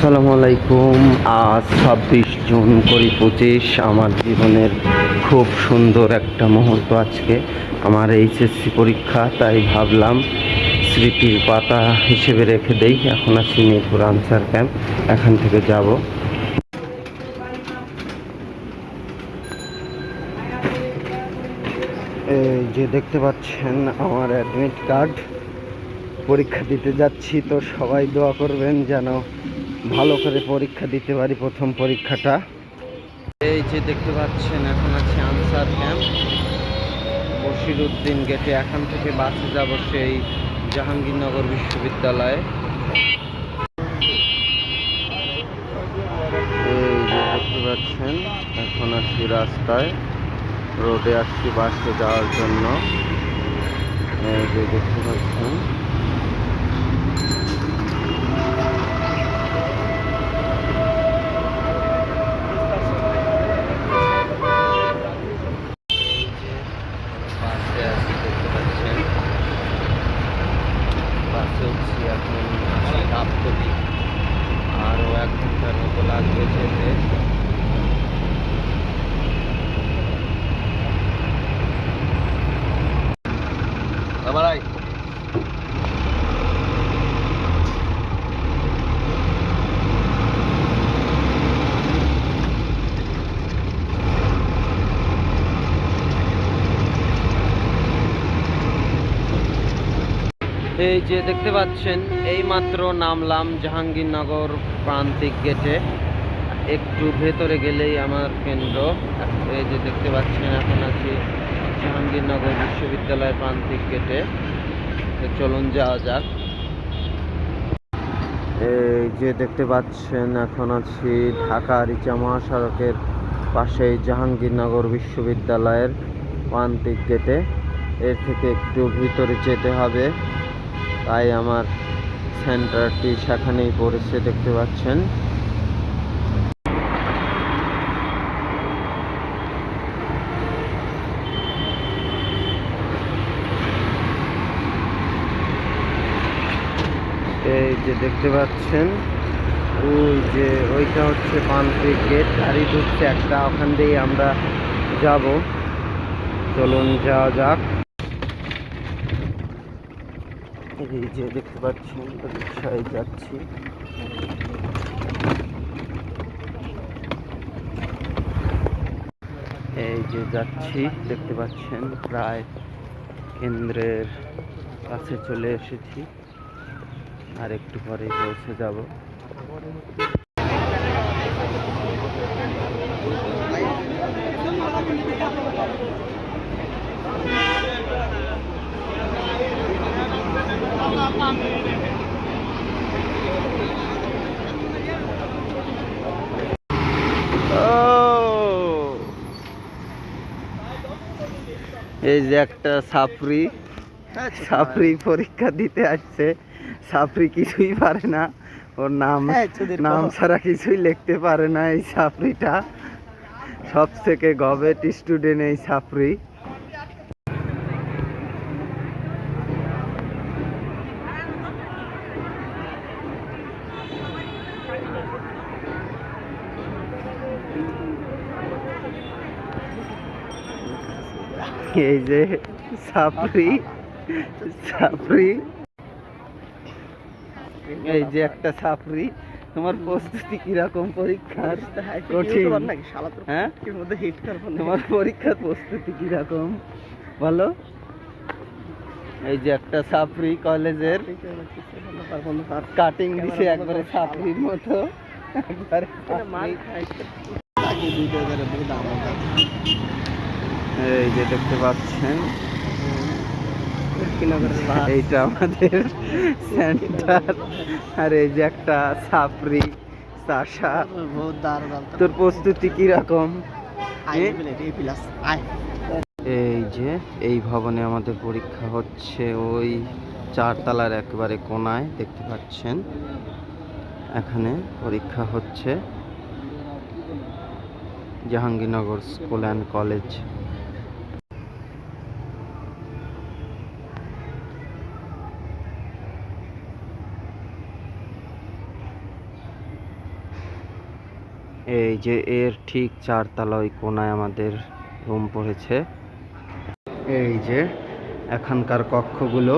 আসসালামু আলাইকুম। আজ 26 জুন 2025। আমার জীবনের খুব সুন্দর একটা মুহূর্ত। আজকে আমার এইচএসসি পরীক্ষা, তাই ভাবলাম স্মৃতির পাতা হিসেবে রেখে দেই। এখন আছি মিরপুর আনসার ক্যাম্প, এখান থেকে যাব। এই যে দেখতে পাচ্ছেন আমার অ্যাডমিট কার্ড। পরীক্ষা দিতে যাচ্ছি, তো সবাই দোয়া করবেন যেন ভালো করে পরীক্ষা দিতে পারি, প্রথম পরীক্ষাটা। এই যে দেখতে পাচ্ছেন এখন আছে আনসার ক্যাম্প, বশিরউদ্দিন গেটে। এখান থেকে বাসে যাব সেই জাহাঙ্গীরনগর বিশ্ববিদ্যালয়ে। এই যে দেখতে পাচ্ছেন এখন আসছি রাস্তায়, রোডে আসছি বাসে যাওয়ার জন্য। এই যে দেখতে পাচ্ছেন বাসে উঠছি, এখন গাবতলী। আরও 1 ঘন্টার মতো লাগবে যেতে। এই যে দেখতে পাচ্ছেন এই মাত্র নামলাম জাহাঙ্গীরনগর প্রান্তিক গেটে। একটু ভেতরে গেলেই আমার কেন্দ্র। এই যে দেখতে পাচ্ছেন এখন আছি জাহাঙ্গীরনগর বিশ্ববিদ্যালয় প্রান্তিক গেটে। তো চলুন যাওয়া যাক। এই যে দেখতে পাচ্ছেন এখন আছি ঢাকা রিচা মহাসড়কের পাশেই জাহাঙ্গীরনগর বিশ্ববিদ্যালয়ের প্রান্তিক গেটে। এর থেকে একটু ভিতরে যেতে হবে, তাই আমার সেন্টারটি সেখানেই পড়েছে, দেখতে পাচ্ছেন। এই যে দেখতে পাচ্ছেন ওই যে ওইটা হচ্ছে প্রান্তিক গেট, গাড়ি ঢুকছে একটা, ওখান দিয়েই আমরা যাব। চলুন যাওয়া যাক। এই যে দেখতে পাচ্ছেন রিক্সায় যাচ্ছি। এই যে যাচ্ছি, দেখতে পাচ্ছেন প্রায় কেন্দ্রের কাছে চলে এসেছি, আর একটু পরেই পৌঁছে যাব। এই যে একটা সাপড়ি পরীক্ষা দিতে আসছে। সাপড়ি কিছুই পারে না, ওর নাম ছাড়া কিছুই লিখতে পারে না। এই সাপড়িটা সব থেকে গবেট স্টুডেন্ট, এই সাপড়ি। এই যে সাপড়ি, এই যে একটা সাপড়ি। তোমার প্রস্তুতি কিরকম পরীক্ষার? কঠিন? হ্যাঁ, তোমার পরীক্ষার প্রস্তুতি কিরকম বলো? এই যে একটা সাপড়ি কলেজের, কাটিং দিছে একবারে সাপড়ির মতো, একবারে। এই যে দেখতে পাচ্ছেন এইটা আমাদের সেন্টার। আর এই যে একটা সাপড়ি চাষা। তোর প্রস্তুতি কিরকম? এই যে এই ভবনে আমাদের পরীক্ষা হচ্ছে, ওই 4 তলার একেবারে কোনায় দেখতে পাচ্ছেন, এখানে পরীক্ষা হচ্ছে। Jahangirnagar school and college. এই যে এর ঠিক 4 তলা ওই কোনায় আমাদের রুম পড়েছে। এই যে এখানকার কক্ষগুলো,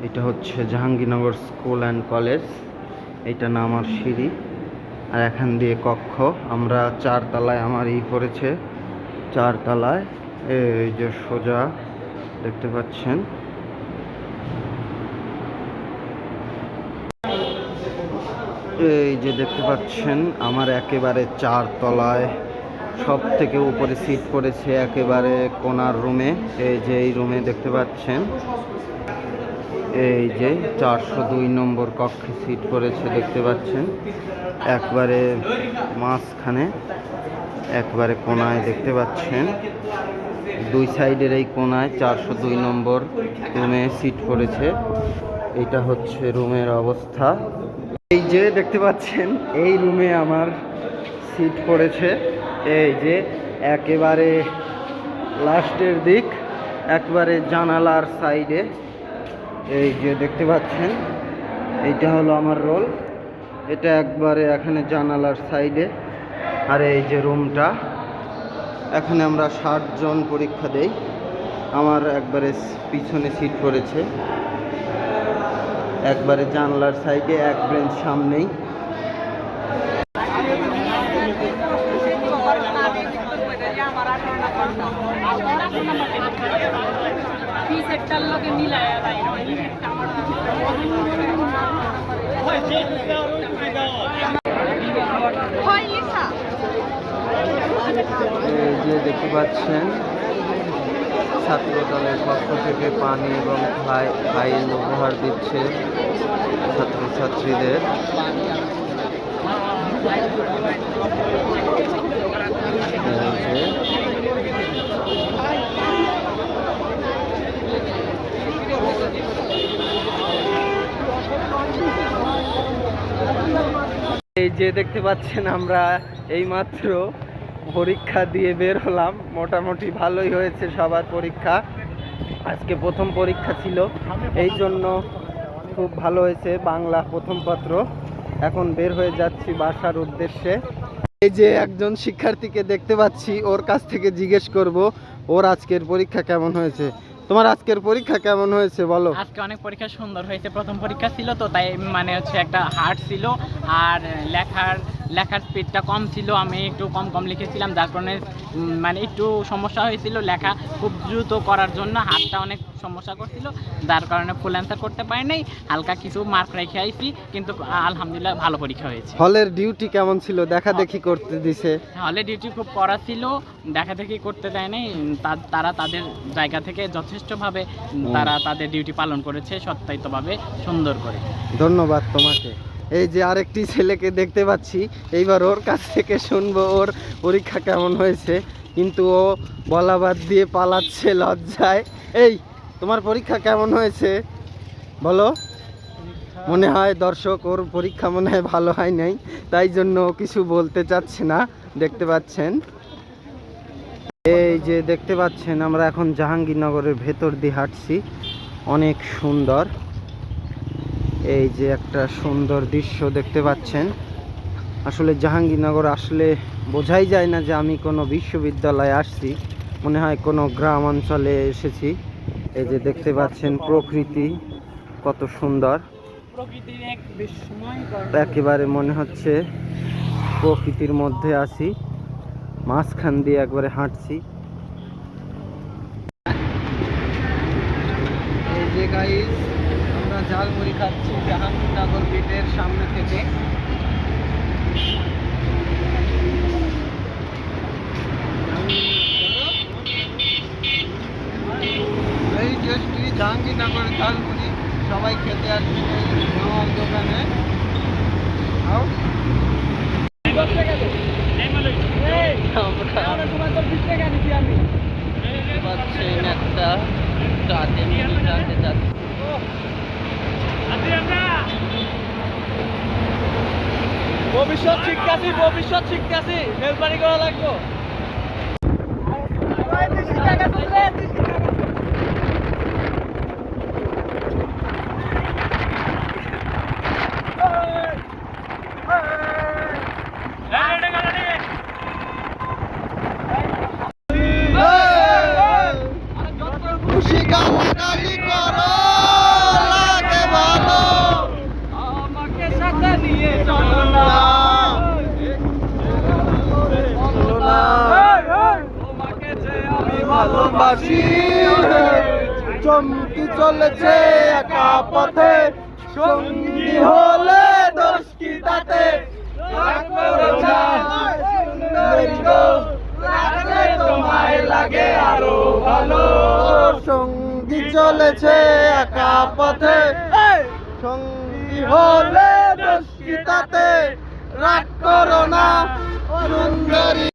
এটা হচ্ছে জাহাঙ্গীরনগর স্কুল অ্যান্ড কলেজ, এটা নামার সিঁড়ি, আর এখান দিয়ে কক্ষ। আমরা 4 তলায়, আমার পড়েছে 4 তলায়। এই যে সোজা দেখতে পাচ্ছেন। এই যে দেখতে পাচ্ছেন আমার একেবারে 4 তলায় সব থেকে উপরে সিট পড়েছে একেবারে কোনার রুমে। এই যে এই রুমে দেখতে পাচ্ছেন, এই যে 402 নম্বর কক্ষে সিট পড়েছে দেখতে পাচ্ছেন, একবারে মাঝখানে, একবারে কোনায় দেখতে পাচ্ছেন। 2 সাইডের এই কোনায় 402 নম্বর রুমে সিট পড়েছে। এটা হচ্ছে রুমের অবস্থা। এই যে দেখতে পাচ্ছেন এই রুমে আমার সিট পড়েছে, এই যে একেবারে লাস্টের দিক, একবারে জানালার সাইডে। এই যে দেখতে পাচ্ছেন এইটা হলো আমার রোল, এটা একবারে এখানে জানালার সাইডে। আর এই যে রুমটা, এখানে আমরা 60 জন পরীক্ষা দেই। আমার একবারে পিছনে সিট পড়েছে, একবারে জানলার সাইডে, এক বেঞ্চ সামনেই। এই যে দেখতে পাচ্ছেন ছাত্র দলের পক্ষ থেকে পানি এবং ফাইল উপহার দিচ্ছে ছাত্রছাত্রীদের। এই যে দেখতে পাচ্ছেন আমরা এইমাত্র পরীক্ষা দিয়ে বের হলাম, মোটামুটি ভালোই হয়েছে সবার পরীক্ষা। আজকে প্রথম পরীক্ষা ছিল, এই জন্য খুব ভালো হয়েছে, বাংলা প্রথম পত্র। এখন বের হয়ে যাচ্ছি বাসার উদ্দেশ্যে। এই যে একজন শিক্ষার্থীকে দেখতে পাচ্ছি, ওর কাছ থেকে জিজ্ঞেস করব ওর আজকের পরীক্ষা কেমন হয়েছে। তোমার আজকের পরীক্ষা কেমন হয়েছে বলো? আজকে অনেক পরীক্ষা সুন্দর হয়েছে, প্রথম পরীক্ষা ছিল তো তাই মানে হচ্ছে একটা হার্ড ছিল, আর লেখার স্পিডটা কম ছিল, আমি একটু কম লিখেছিলাম, যার কারণে মানে একটু সমস্যা হয়েছিল। লেখা খুব দ্রুত করার জন্য হাতটা অনেক সমস্যা করছিল, যার কারণে ফুল অ্যান্সার করতে পারি নাই, হালকা কিছু মার্ক রেখে আইছি, কিন্তু আলহামদুলিল্লাহ ভালো পরীক্ষা হয়েছে। হলের ডিউটি কেমন ছিল? দেখা দেখি করতে দিছে? হলের ডিউটি খুব কড়া ছিল, দেখা দেখি করতে দেয় নাই, তারা তাদের জায়গা থেকে যথেষ্টভাবে তারা তাদের ডিউটি পালন করেছে সত্যায়িতভাবে, সুন্দর করে। ধন্যবাদ তোমাকে। এই যে আরেকটি ছেলেকে দেখতে পাচ্ছি, এইবার ওর কাছ থেকে শুনবো ওর পরীক্ষা কেমন হয়েছে, কিন্তু ও বলা বাদ দিয়ে পালাচ্ছে লজ্জায়। এই তোমার পরীক্ষা কেমন হয়েছে বলো? মনে হয় দর্শক ওর পরীক্ষা মনে হয় ভালো হয় নাই, তাই জন্য কিছু বলতে চাচ্ছে না, দেখতে পাচ্ছেন। এই যে দেখতে পাচ্ছেন আমরা এখন জাহাঙ্গীরনগরের ভেতর দিয়ে হাঁটছি, অনেক সুন্দর। এই যে একটা সুন্দর দৃশ্য দেখতে পাচ্ছেন। আসলে জাহাঙ্গীরনগর আসলে বোঝাই যায় না যে আমি কোনো বিশ্ববিদ্যালয়ে আসছি, মনে হয় কোনো গ্রাম অঞ্চলে এসেছি। এই যে দেখতে পাচ্ছেন প্রকৃতি কত সুন্দর, একেবারে মনে হচ্ছে প্রকৃতির মধ্যে আছি, মাঝখান দিয়ে একবারে হাঁটছি। এই যে গাইস আমরা ঝালমুড়ি খাচ্ছি জাহাঙ্গীরনগর গেটের সামনে থেকে। এই জাস্ট জাহাঙ্গীরনগর ঝালমুড়ি, সবাই খেতে আসবে আমার দোকানে। পাচ্ছেন একটা চাটে যাচ্ছে। ভবিষ্যৎ শিক্ষার্থী মেলবাড়ি করা লাগবে। চলো না চলো না, তোমাকে যে আমি ভালোবাসি। চমকি চলেছে একা পথে, সঙ্গী হলে দোষ কি তাতে? রাগ করো না, সুন্দরী গো, রাগলে তোমায় লাগে আরো ভালো। সঙ্গী চলেছে একা পথে, সঙ্গী হলে দোষ কি তাতে? রাগ করো না, সুন্দরী।